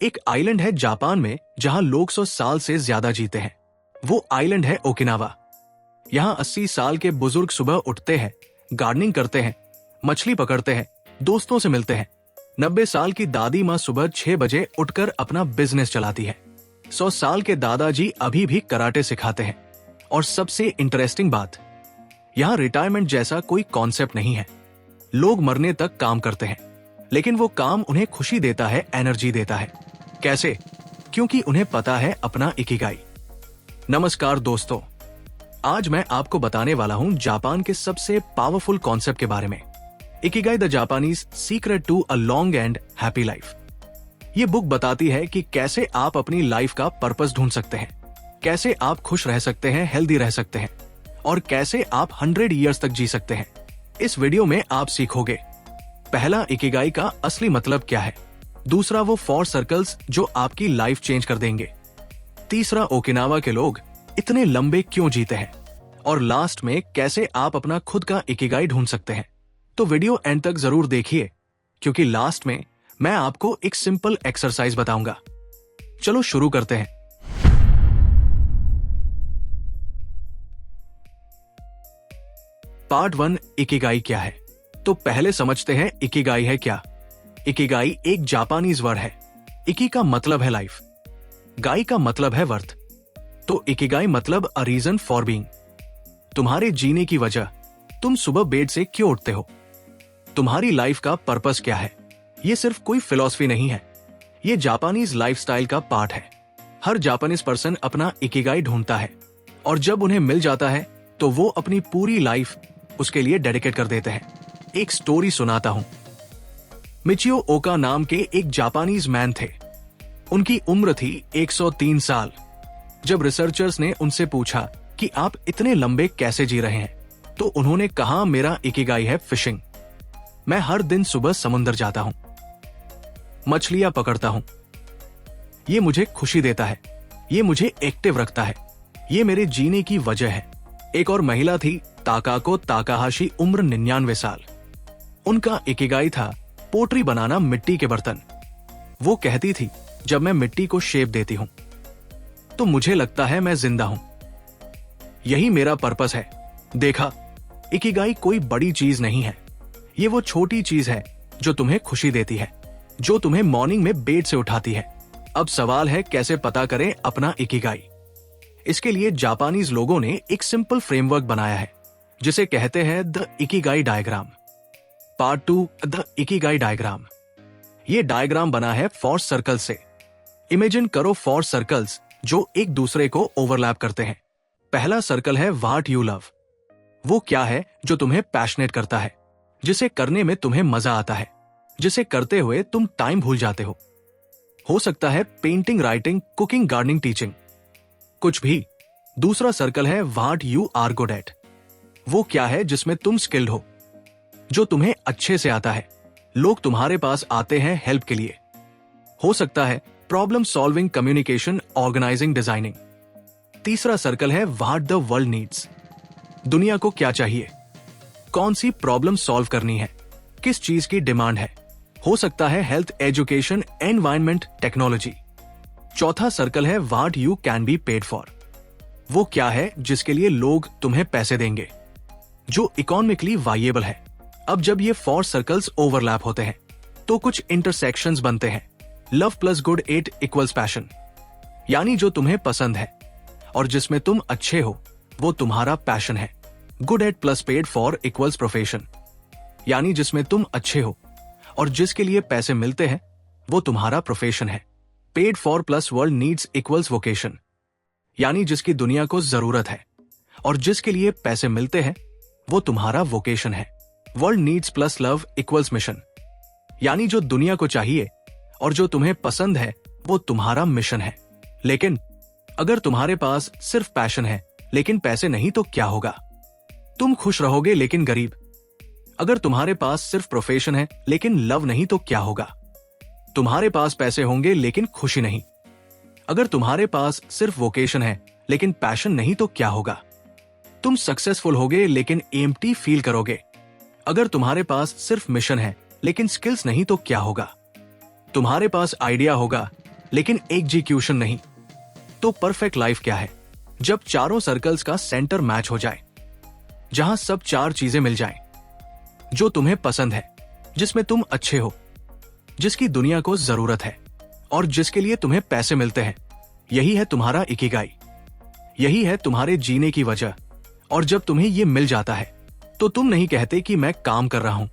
एक आइलैंड है जापान में जहां लोग 100 साल से ज्यादा जीते हैं। वो आइलैंड है ओकिनावा। यहाँ 80 साल के बुजुर्ग सुबह उठते हैं, गार्डनिंग करते हैं, मछली पकड़ते हैं, दोस्तों से मिलते हैं। 90 साल की दादी माँ सुबह 6 बजे उठकर अपना बिजनेस चलाती है। 100 साल के दादाजी अभी भी कराटे सिखाते हैं। और सबसे इंटरेस्टिंग बात, यहाँ रिटायरमेंट जैसा कोई कॉन्सेप्ट नहीं है। लोग मरने तक काम करते हैं, लेकिन वो काम उन्हें खुशी देता है, एनर्जी देता है। कैसे? क्योंकि उन्हें पता है अपना इकिगाई। नमस्कार दोस्तों, आज मैं आपको बताने वाला हूं जापान के सबसे पावरफुल कॉन्सेप्ट के बारे में, Ikigai the Japanese secret to a long and happy life. ये बुक बताती है कि कैसे आप अपनी लाइफ का पर्पस ढूंढ सकते हैं, कैसे आप खुश रह सकते हैं, हेल्दी रह सकते हैं और कैसे आप 100 ईयर्स तक जी सकते हैं। इस वीडियो में आप सीखोगे, पहला, इकिगाई का असली मतलब क्या है। दूसरा, वो 4 सर्कल्स जो आपकी लाइफ चेंज कर देंगे। तीसरा, ओकिनावा के लोग इतने लंबे क्यों जीते हैं। और लास्ट में, कैसे आप अपना खुद का इकिगाई ढूंढ सकते हैं। तो वीडियो एंड तक जरूर देखिए, क्योंकि लास्ट में मैं आपको एक सिंपल एक्सरसाइज बताऊंगा। चलो शुरू करते हैं। पार्ट 1, इकिगाई क्या है। तो पहले समझते हैं इकिगाई है क्या। इकिगाई एक जापानीज वर्ड है। इकी का मतलब है लाइफ, गाई का मतलब है वर्थ। तो इकिगाई मतलब अ रीजन फॉर बीइंग, तुम्हारे जीने की वजह। तुम सुबह बेड से क्यों उठते हो, तुम्हारी लाइफ का पर्पस क्या है। ये सिर्फ कोई फिलॉसफी नहीं है, ये जापानीज लाइफस्टाइल का पार्ट है। हर जापानीज पर्सन अपना इकिगाई ढूंढता है और जब उन्हें मिल जाता है तो वो अपनी पूरी लाइफ उसके लिए डेडिकेट कर देते हैं। एक स्टोरी सुनाता हूं। मिचियो ओका नाम के एक जापानीज मैन थे। उनकी उम्र थी 103 साल। जब रिसर्चर्स ने उनसे पूछा कि आप इतने लंबे कैसे जी रहे हैं, तो उन्होंने कहा, मेरा इकिगाई है फिशिंग। मैं हर दिन सुबह समुद्र जाता हूं, मछलियां पकड़ता हूं। ये मुझे खुशी देता है, ये मुझे एक्टिव रखता है, ये मेरे जीने की वजह है। एक और महिला थी, ताकाको ताकाहाशी, उम्र 99 साल। उनका इकिगाई था पोट्री बनाना, मिट्टी के बर्तन। वो कहती थी, जब मैं मिट्टी को शेप देती हूं तो मुझे लगता है मैं जिंदा हूं। यही मेरा पर्पस है। देखा, इकिगाई कोई बड़ी चीज नहीं है, ये वो छोटी चीज है जो तुम्हें खुशी देती है, जो तुम्हें मॉर्निंग में बेड से उठाती है। अब सवाल है, कैसे पता करें अपना इकिगाई। इसके लिए जापानीज लोगों ने एक सिंपल फ्रेमवर्क बनाया है, जिसे कहते हैं the Ikigai diagram. Part 2, the Ikigai diagram. ये डायग्राम बना है 4 सर्कल से। इमेजिन करो 4 सर्कल्स जो एक दूसरे को ओवरलैप करते हैं। पहला सर्कल है व्हाट यू लव। वो क्या है जो तुम्हें पैशनेट करता है, जिसे करने में तुम्हें मजा आता है, जिसे करते हुए तुम टाइम भूल जाते हो सकता है painting, writing, cooking, gardening, teaching, कुछ भी। दूसरा सर्कल है what you are good at. वो क्या है जिसमें तुम स्किल्ड हो, जो तुम्हें अच्छे से आता है। लोग तुम्हारे पास आते हैं हेल्प के लिए। हो सकता है problem solving, communication, organising, designing. तीसरा सर्कल है व्हाट द वर्ल्ड नीड्स। दुनिया को क्या चाहिए, कौन सी प्रॉब्लम सॉल्व करनी है, किस चीज की डिमांड है। हो सकता है हेल्थ, एजुकेशन, एनवायरनमेंट, टेक्नोलॉजी। चौथा सर्कल है what you can be paid for. वो क्या है जिसके लिए लोग तुम्हें पैसे देंगे, जो इकोनॉमिकली वायेबल है। अब जब ये 4 सर्कल्स ओवरलैप होते हैं तो कुछ इंटरसेक्शंस बनते हैं। Love plus good at equals passion, यानी जो तुम्हें पसंद है और जिसमें तुम अच्छे हो वो तुम्हारा पैशन है। Good at plus paid for equals profession, यानी जिसमें तुम अच्छे हो और जिसके लिए पैसे मिलते हैं वो तुम्हारा प्रोफेशन है। Paid for plus world needs equals vocation, यानी जिसकी दुनिया को जरूरत है और जिसके लिए पैसे मिलते हैं वो तुम्हारा वोकेशन है। World needs plus love equals mission, यानी जो दुनिया को चाहिए और जो तुम्हें पसंद है वो तुम्हारा मिशन है। लेकिन अगर तुम्हारे पास सिर्फ पैशन है लेकिन पैसे नहीं तो क्या होगा? तुम खुश रहोगे लेकिन गरीब। अगर तुम्हारे पास सिर्फ प्रोफेशन है लेकिन लव नहीं तो क्या होगा? तुम्हारे पास पैसे होंगे लेकिन खुशी नहीं। अगर तुम्हारे पास सिर्फ वोकेशन है लेकिन पैशन नहीं तो क्या होगा? तुम सक्सेसफुल होगे लेकिन एम्प्टी फील करोगे। अगर तुम्हारे पास सिर्फ मिशन है लेकिन स्किल्स नहीं तो क्या होगा? तुम्हारे पास आइडिया होगा लेकिन एग्जीक्यूशन नहीं। तो परफेक्ट लाइफ क्या है? जब चारों सर्कल्स का सेंटर मैच हो जाए, जहां सब चार चीजें मिल जाएं, जो तुम्हें पसंद है, जिसमें तुम अच्छे हो, जिसकी दुनिया को जरूरत है और जिसके लिए तुम्हें पैसे मिलते हैं। यही है तुम्हारा इकिगाई, यही है तुम्हारे जीने की वजह। और जब तुम्हें ये मिल जाता है तो तुम नहीं कहते कि मैं काम कर रहा हूं,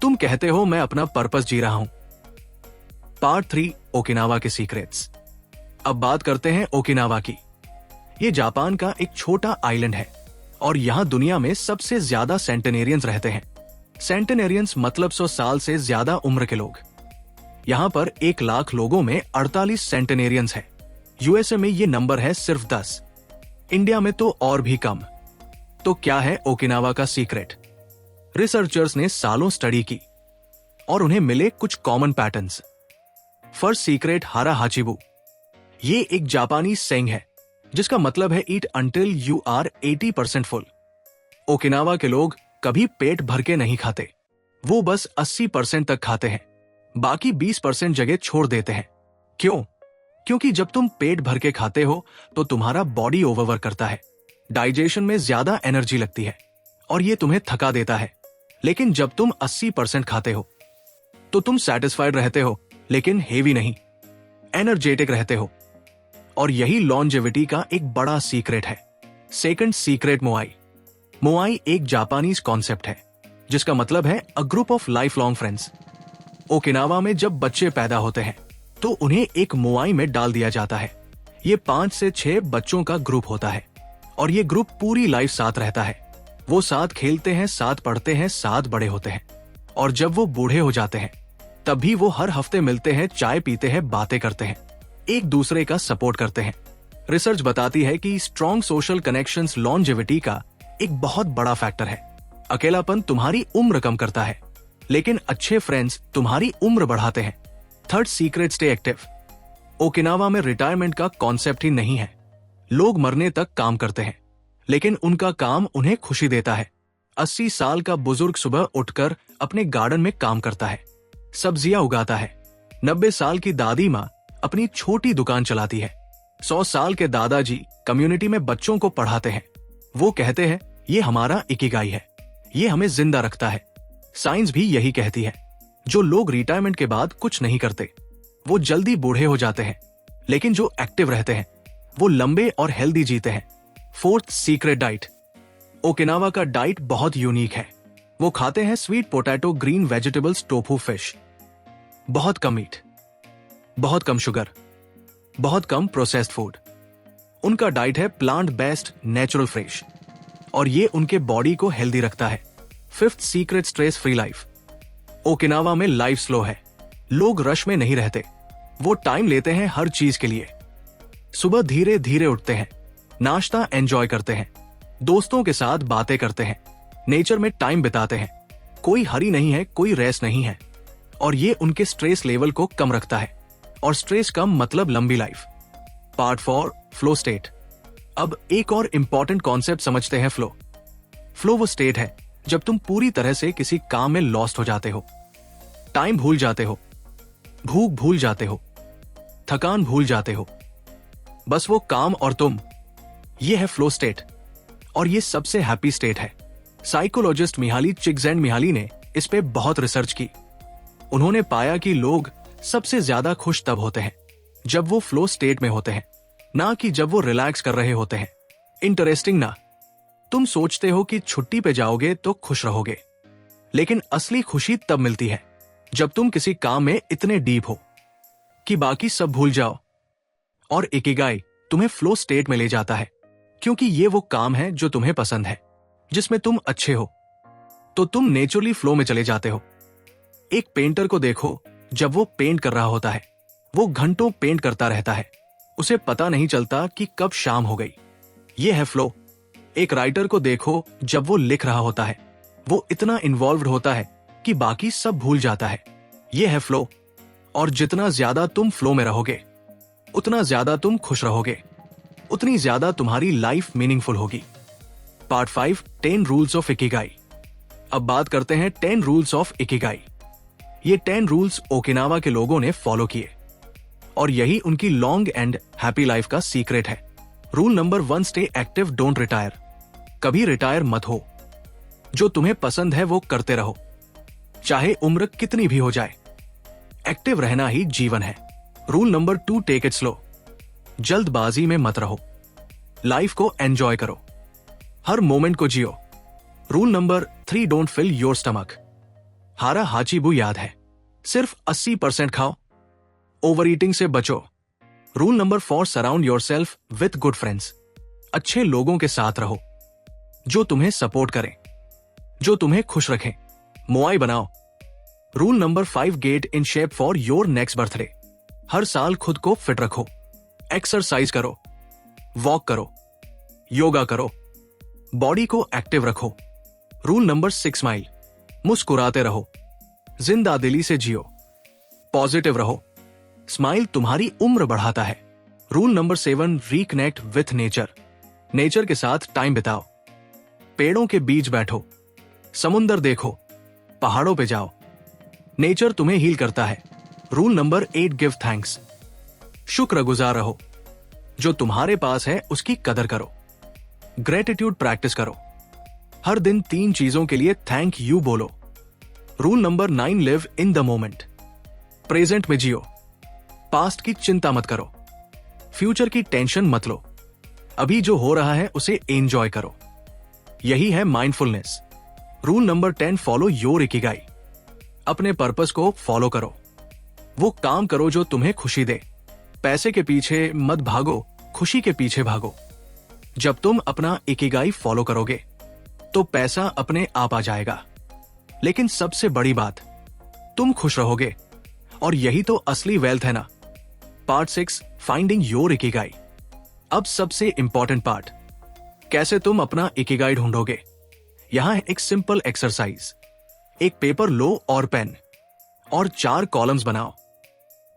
तुम कहते हो मैं अपना पर्पस जी रहा हूं। पार्ट 3, ओकिनावा के सीक्रेट्स। अब बात करते हैं ओकिनावा की। ये जापान का एक छोटा आइलैंड है और यहां दुनिया में सबसे ज्यादा सेंटेनेरियंस रहते हैं। सेंटेनेरियंस मतलब 100 साल से ज्यादा उम्र के लोग। यहां पर 1 लाख लोगों में 48 सेंटेनेरियंस है। यूएसए में ये नंबर है सिर्फ 10, इंडिया में तो और भी कम। तो क्या है ओकिनावा का सीक्रेट? रिसर्चर्स ने सालों स्टडी की और उन्हें मिले कुछ कॉमन पैटर्न्स। फर्स्ट सीक्रेट, हारा हाचिबू। ये एक जापानी सेइंग है जिसका मतलब है eat until you are 80% full. Okinawa के लोग कभी पेट भर के नहीं खाते, वो बस 80% तक खाते हैं, बाकी 20% जगह छोड़ देते हैं। क्यों? क्योंकि जब तुम पेट भर के खाते हो तो तुम्हारा बॉडी ओवरवर्क करता है, डाइजेशन में ज्यादा एनर्जी लगती है और ये तुम्हें थका देता है। लेकिन जब तुम 80% खाते हो तो तुम सेटिस्फाइड रहते हो, लेकिन हेवी नहीं, एनर्जेटिक रहते हो। और यही लॉन्जेविटी का एक बड़ा सीक्रेट है। Second secret, मोआई। मोआई एक जापानीज कॉन्सेप्ट है जिसका मतलब है a group of life long friends. Okinawa में जब बच्चे पैदा होते हैं तो उन्हें एक मोआई में डाल दिया जाता है। ये 5 से 6 बच्चों का ग्रुप होता है और ये ग्रुप पूरी लाइफ साथ रहता है। वो साथ खेलते हैं, साथ पढ़ते हैं, साथ बड़े होते हैं और जब वो बूढ़े हो जाते हैं तब भी वो हर हफ्ते मिलते हैं, चाय पीते हैं, बातें करते हैं, एक दूसरे का सपोर्ट करते हैं। रिसर्च बताती है कि स्ट्रॉन्ग सोशल कनेक्शंस लॉन्जेविटी का एक बहुत बड़ा फैक्टर है। अकेलापन तुम्हारी उम्र कम करता है, लेकिन अच्छे फ्रेंड्स तुम्हारी उम्र बढ़ाते हैं। Third secret, stay active. Okinawa में रिटायरमेंट का कॉन्सेप्ट ही नहीं है। लोग मरने तक काम करते हैं, लेकिन उनका काम उन्हें खुशी देता है। 80 साल का बुजुर्ग सुबह उठकर अपने गार्डन में काम करता है, सब्जियां उगाता है। 90 साल की दादी माँ अपनी छोटी दुकान चलाती है। 100 साल के दादाजी कम्युनिटी में बच्चों को पढ़ाते हैं। वो कहते हैं ये हमारा इकिगाई है, ये हमें जिंदा रखता है। साइंस भी यही कहती है। जो लोग रिटायरमेंट के बाद कुछ नहीं करते वो जल्दी बूढ़े हो जाते हैं, लेकिन जो एक्टिव रहते हैं वो लंबे और हेल्दी जीते हैं। Fourth secret, diet. ओकिनावा का डाइट बहुत यूनिक है। वो खाते हैं sweet potato, green vegetables, tofu, fish, बहुत कम मीट, बहुत कम शुगर, बहुत कम प्रोसेस्ड फूड। उनका डाइट है प्लांट बेस्ड, नेचुरल, फ्रेश और ये उनके बॉडी को हेल्दी रखता है। Fifth secret, stress free life. Okinawa में लाइफ स्लो है। लोग रश में नहीं रहते, वो टाइम लेते हैं हर चीज के लिए। सुबह धीरे धीरे उठते हैं, नाश्ता एंजॉय करते हैं, दोस्तों के साथ बातें करते हैं, नेचर में टाइम बिताते हैं। कोई हरी नहीं है, कोई रेस्ट नहीं है और ये उनके स्ट्रेस लेवल को कम रखता है। और स्ट्रेस कम मतलब लंबी लाइफ। Part 4, flow state. अब एक और इंपॉर्टेंट कॉन्सेप्ट समझते हैं। फ्लो वो स्टेट है जब तुम पूरी तरह से किसी काम में लॉस्ट हो जाते हो, टाइम भूल जाते हो, भूख भूल जाते हो, थकान भूल जाते हो, बस वो काम और तुम। ये है फ्लो स्टेट और ये सबसे हैप्पी स्टेट है। साइकोलॉजिस्ट मिहाली चिक्सैंड-मिहाली ने इस पे बहुत रिसर्च की। उन्होंने पाया कि लोग सबसे ज्यादा खुश तब होते हैं जब वो फ्लो स्टेट में होते हैं, ना कि जब वो रिलैक्स कर रहे होते हैं। इंटरेस्टिंग ना? तुम सोचते हो कि छुट्टी पे जाओगे तो खुश रहोगे, लेकिन असली खुशी तब मिलती है जब तुम किसी काम में इतने डीप हो कि बाकी सब भूल जाओ। और इकिगाई तुम्हें फ्लो स्टेट में ले जाता है, क्योंकि ये वो काम है जो तुम्हें पसंद है, जिसमें तुम अच्छे हो, तो तुम नेचुरली फ्लो में चले जाते हो। एक पेंटर को देखो, जब वो पेंट कर रहा होता है वो घंटों पेंट करता रहता है, उसे पता नहीं चलता कि कब शाम हो गई। ये है फ्लो। एक राइटर को देखो, जब वो लिख रहा होता है वो इतना इन्वॉल्व्ड होता है कि बाकी सब भूल जाता है। ये है फ्लो। और जितना ज्यादा तुम फ्लो में रहोगे उतना ज्यादा तुम खुश रहोगे, उतनी ज्यादा तुम्हारी लाइफ मीनिंगफुल होगी। Part 5, 10 rules of Ikigai. अब बात करते हैं 10 रूल्स ऑफ इकिगाई। ये 10 रूल्स ओकिनावा के लोगों ने फॉलो किए और यही उनकी लॉन्ग एंड हैप्पी लाइफ का सीक्रेट है। Rule number 1, stay active, don't retire. कभी रिटायर मत हो। जो तुम्हें पसंद है वो करते रहो, चाहे उम्र कितनी भी हो जाए। एक्टिव रहना ही जीवन है। Rule number 2, take it slow. जल्दबाजी में मत रहो, लाइफ को एंजॉय करो, हर मोमेंट को जियो। Rule number 3, don't fill your stomach. हारा हाचीबू याद है, सिर्फ 80% खाओ, ओवर ईटिंग से बचो। Rule number 4, surround yourself with good friends. अच्छे लोगों के साथ रहो, जो तुम्हें सपोर्ट करें, जो तुम्हें खुश रखें। मोआई बनाओ। Rule number 5, get in shape for your next birthday. हर साल खुद को फिट रखो, एक्सरसाइज करो, वॉक करो, योगा करो, बॉडी को एक्टिव रखो। Rule number 6, smile. मुस्कुराते रहो, जिंदा दिली से जियो, पॉजिटिव रहो। स्माइल तुम्हारी उम्र बढ़ाता है। Rule number 7, reconnect with nature. Nature के साथ टाइम बिताओ, पेड़ों के बीच बैठो, समुंदर देखो, पहाड़ों पे जाओ। नेचर तुम्हें हील करता है। Rule number 8, give thanks. शुक्रगुजार रहो, जो तुम्हारे पास है उसकी कदर करो, ग्रेटिट्यूड प्रैक्टिस करो। हर दिन 3 चीजों के लिए थैंक यू बोलो। Rule number 9, live in the moment. Present में जियो, पास्ट की चिंता मत करो, फ्यूचर की टेंशन मत लो। अभी जो हो रहा है उसे एंजॉय करो, यही है mindfulness. Rule number 10, follow your Ikigai. अपने पर्पस को फॉलो करो, वो काम करो जो तुम्हें खुशी दे। पैसे के पीछे मत भागो, खुशी के पीछे भागो। जब तुम अपना इकिगाई फॉलो करोगे तो पैसा अपने आप आ जाएगा, लेकिन सबसे बड़ी बात, तुम खुश रहोगे, और यही तो असली वेल्थ है ना। Part 6, finding your Ikigai. अब सबसे इंपॉर्टेंट पार्ट, कैसे तुम अपना इकिगाई ढूंढोगे। यहां है एक सिंपल एक्सरसाइज। एक पेपर लो और पेन, और 4 कॉलम्स बनाओ।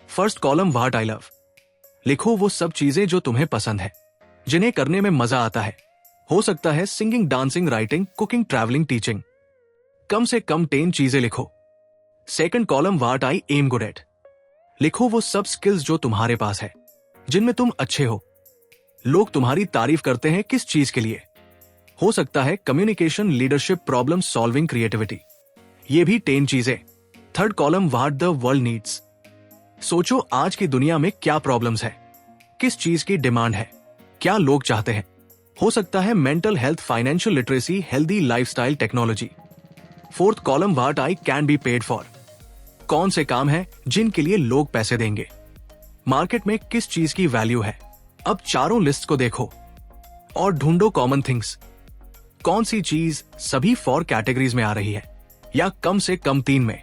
First column, what I love. लिखो वो सब चीजें जो तुम्हें पसंद है, जिन्हें करने में मजा आता है। हो सकता है singing, dancing, writing, cooking, travelling, teaching. कम से कम 10 चीजें लिखो। Second column, what I am good at. लिखो वो सब स्किल्स जो तुम्हारे पास है, जिनमें तुम अच्छे हो। लोग तुम्हारी तारीफ करते हैं किस चीज के लिए। हो सकता है communication, leadership, problem solving, creativity. ये भी 10 चीजें। Third column, what the world needs. सोचो आज की दुनिया में क्या प्रॉब्लम्स है, किस चीज की डिमांड है, क्या लोग चाहते हैं। हो सकता है mental health, financial literacy, healthy lifestyle, technology. Fourth column, what I can be paid for. कौन से काम है जिनके लिए लोग पैसे देंगे, मार्केट में किस चीज की वैल्यू है। अब चारों लिस्ट को देखो और ढूंढो कॉमन थिंग्स। कौन सी चीज सभी 4 कैटेगरीज में आ रही है, या कम से कम 3 में।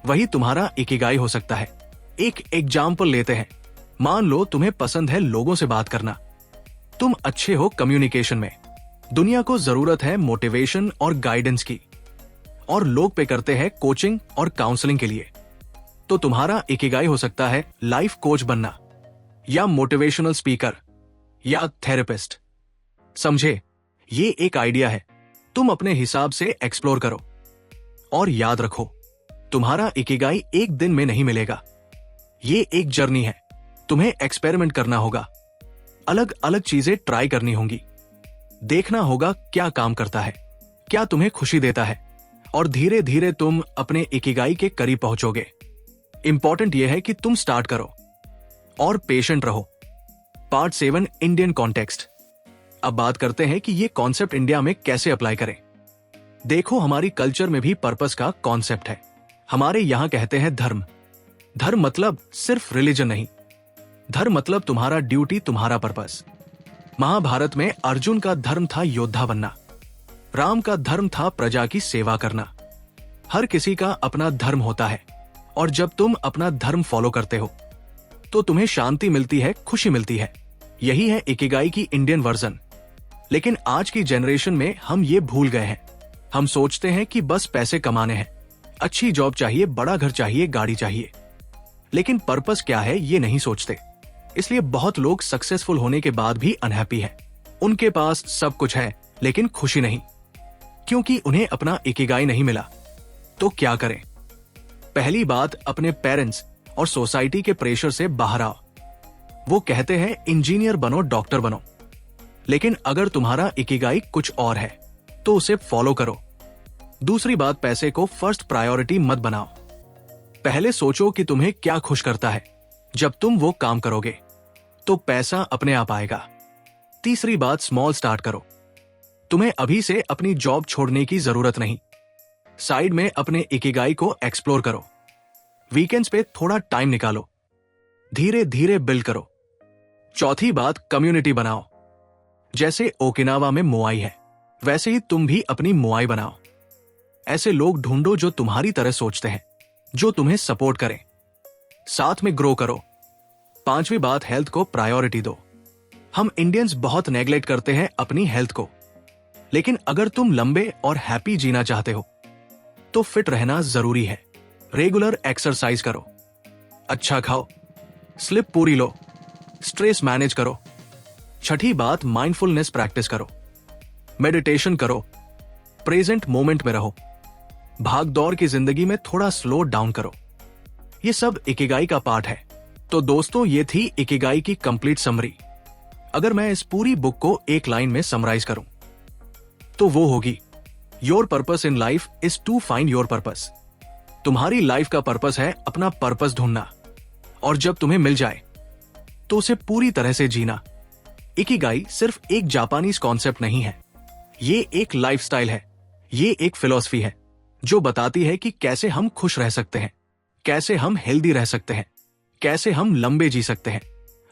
वही तुम्हारा इकिगाई हो सकता है। एक एग्जाम्पल लेते हैं। मान लो तुम्हें पसंद है लोगों से बात करना, तुम अच्छे हो कम्युनिकेशन में। दुनिया को जरूरत है मोटिवेशन और गाइडेंस की, और लोग पे करते हैं कोचिंग और काउंसलिंग के लिए। तो तुम्हारा इकिगाई हो सकता है लाइफ कोच बनना, या मोटिवेशनल स्पीकर, या थेरेपिस्ट। समझे, ये एक आइडिया है, तुम अपने हिसाब से एक्सप्लोर करो। और याद रखो, तुम्हारा इकिगाई एक दिन में नहीं मिलेगा। ये एक जर्नी है, तुम्हें एक्सपेरिमेंट करना होगा, अलग अलग चीजें ट्राई करनी होंगी, देखना होगा क्या काम करता है, क्या तुम्हें खुशी देता है, और धीरे धीरे तुम अपने इकिगाई के करीब पहुंचोगे। इंपॉर्टेंट यह है कि तुम स्टार्ट करो और पेशेंट रहो। Part 7, Indian context. अब बात करते हैं कि ये कॉन्सेप्ट इंडिया में कैसे अप्लाई करें। देखो, हमारी कल्चर में भी पर्पस का कॉन्सेप्ट है। हमारे यहां कहते हैं धर्म। धर्म मतलब सिर्फ रिलीजन नहीं, धर्म मतलब तुम्हारा ड्यूटी, तुम्हारा पर्पस। महाभारत में अर्जुन का धर्म था योद्धा बनना, राम का धर्म था प्रजा की सेवा करना। हर किसी का अपना धर्म होता है, और जब तुम अपना धर्म फॉलो करते हो तो तुम्हें शांति मिलती है, खुशी मिलती है। यही है इकिगाई की इंडियन वर्जन। लेकिन आज की जनरेशन में हम ये भूल गए हैं। हम सोचते हैं कि बस पैसे कमाने हैं, अच्छी जॉब चाहिए, बड़ा घर चाहिए, गाड़ी चाहिए। लेकिन पर्पस क्या है ये नहीं सोचते। इसलिए बहुत लोग सक्सेसफुल होने के बाद भी अनहैप्पी हैं। उनके पास सब कुछ है लेकिन खुशी नहीं, क्योंकि उन्हें अपना इकिगाई नहीं मिला। तो क्या करें? पहली बात, अपने पेरेंट्स और सोसाइटी के प्रेशर से बाहर आओ। वो कहते हैं इंजीनियर बनो, डॉक्टर बनो, लेकिन अगर तुम्हारा इकिगाई कुछ और है तो उसे फॉलो करो। दूसरी बात, पैसे को फर्स्ट प्रायोरिटी मत बनाओ। पहले सोचो कि तुम्हें क्या खुश करता है। जब तुम वो काम करोगे तो पैसा अपने आप आएगा। तीसरी बात, स्मॉल स्टार्ट करो। तुम्हें अभी से अपनी जॉब छोड़ने की जरूरत नहीं। साइड में अपने इकिगाई को एक्सप्लोर करो। वीकेंड्स पे थोड़ा टाइम निकालो। धीरे धीरे बिल्ड करो। चौथी बात, कम्युनिटी बनाओ। जैसे ओकिनावा में मोआई है, वैसे ही तुम भी अपनी मोआई बनाओ। ऐसे लोग ढूंढो जो तुम्हारी तरह सोचते हैं, जो तुम्हें सपोर्ट करें। साथ में ग्रो करो। पांचवी बात, हेल्थ को प्रायोरिटी दो। हम इंडियंस बहुत नेग्लेक्ट करते हैं अपनी हेल्थ को, लेकिन अगर तुम लंबे और हैप्पी जीना चाहते हो तो फिट रहना जरूरी है। रेगुलर एक्सरसाइज करो, अच्छा खाओ, स्लिप पूरी लो, स्ट्रेस मैनेज करो। छठी बात, माइंडफुलनेस प्रैक्टिस करो, मेडिटेशन करो, प्रेजेंट मोमेंट में रहो। भाग दौड़ की जिंदगी में थोड़ा स्लो डाउन करो। ये सब इकिगाई का पार्ट है। तो दोस्तों, ये थी इकिगाई की कंप्लीट समरी। अगर मैं इस पूरी बुक को एक लाइन में समराइज करूं तो वो होगी, your purpose in life is to find your purpose. तुम्हारी लाइफ का पर्पस है अपना पर्पस ढूंढना, और जब तुम्हें मिल जाए तो उसे पूरी तरह से जीना। इकिगाई सिर्फ एक जापानीज कॉन्सेप्ट नहीं है, ये एक लाइफस्टाइल है, ये एक फिलॉसफी है जो बताती है कि कैसे हम खुश रह सकते हैं, कैसे हम हेल्दी रह सकते हैं, कैसे हम लंबे जी सकते हैं,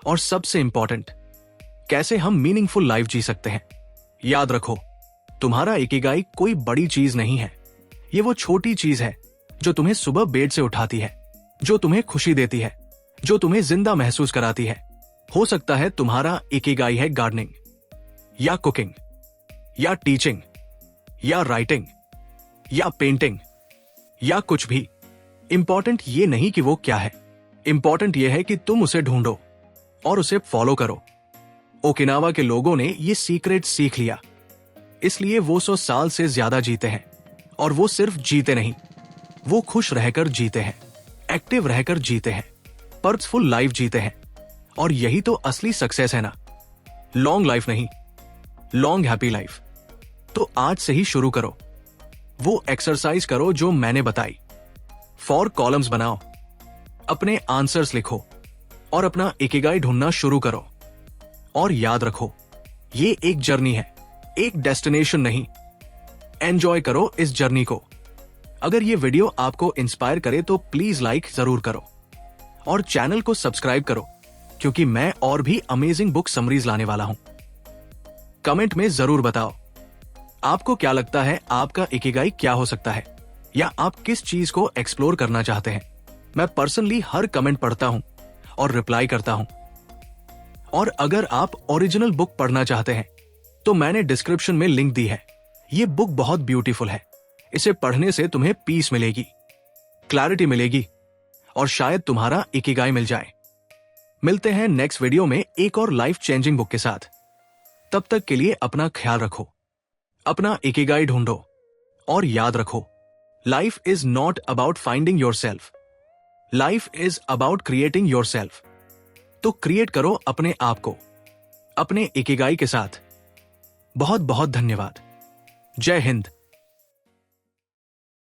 और सबसे इंपॉर्टेंट, कैसे हम मीनिंगफुल लाइफ जी सकते हैं। याद रखो, तुम्हारा इकिगाई कोई बड़ी चीज नहीं है, ये वो छोटी चीज है जो तुम्हें सुबह बेड से उठाती है, जो तुम्हें खुशी देती है, जो तुम्हें जिंदा महसूस कराती है। हो सकता है तुम्हारा इकिगाई है गार्डनिंग, या कुकिंग, या टीचिंग, या राइटिंग, या पेंटिंग, या कुछ भी। इंपॉर्टेंट ये नहीं कि वो क्या है, इंपॉर्टेंट ये है कि तुम उसे ढूंढो और उसे फॉलो करो। ओकिनावा के लोगों ने ये सीक्रेट सीख लिया, इसलिए वो 100 साल से ज्यादा जीते हैं। और वो सिर्फ जीते नहीं, वो खुश रहकर जीते हैं, एक्टिव रहकर जीते हैं, पर्पसफुल लाइफ जीते हैं। और यही तो असली सक्सेस है ना। लॉन्ग लाइफ नहीं, लॉन्ग हैप्पी लाइफ। तो आज से ही शुरू करो। वो एक्सरसाइज करो जो मैंने बताई, 4 कॉलम्स बनाओ, अपने आंसर्स लिखो और अपना इकिगाई ढूंढना शुरू करो। और याद रखो, ये एक जर्नी है, एक डेस्टिनेशन नहीं। एंजॉय करो इस जर्नी को। अगर ये वीडियो आपको इंस्पायर करे तो प्लीज लाइक जरूर करो और चैनल को सब्सक्राइब करो, क्योंकि मैं और भी अमेजिंग बुक समरीज लाने वाला हूं। कमेंट में जरूर बताओ आपको क्या लगता है, आपका इकिगाई क्या हो सकता है, या आप किस चीज को एक्सप्लोर करना चाहते हैं। मैं पर्सनली हर कमेंट पढ़ता हूं और रिप्लाई करता हूं। और अगर आप ओरिजिनल बुक पढ़ना चाहते हैं तो मैंने डिस्क्रिप्शन में लिंक दी है। ये बुक बहुत ब्यूटीफुल है, इसे पढ़ने से तुम्हें पीस मिलेगी, क्लैरिटी मिलेगी, और शायद तुम्हारा इकिगाई मिल जाए। मिलते हैं नेक्स्ट वीडियो में एक और लाइफ चेंजिंग बुक के साथ। तब तक के लिए अपना ख्याल रखो, अपना इकिगाई ढूंढो, और याद रखो, life is not about finding yourself, life is about creating yourself. तो क्रिएट करो अपने आप को, अपने इकिगाई के साथ। बहुत बहुत धन्यवाद। जय हिंद।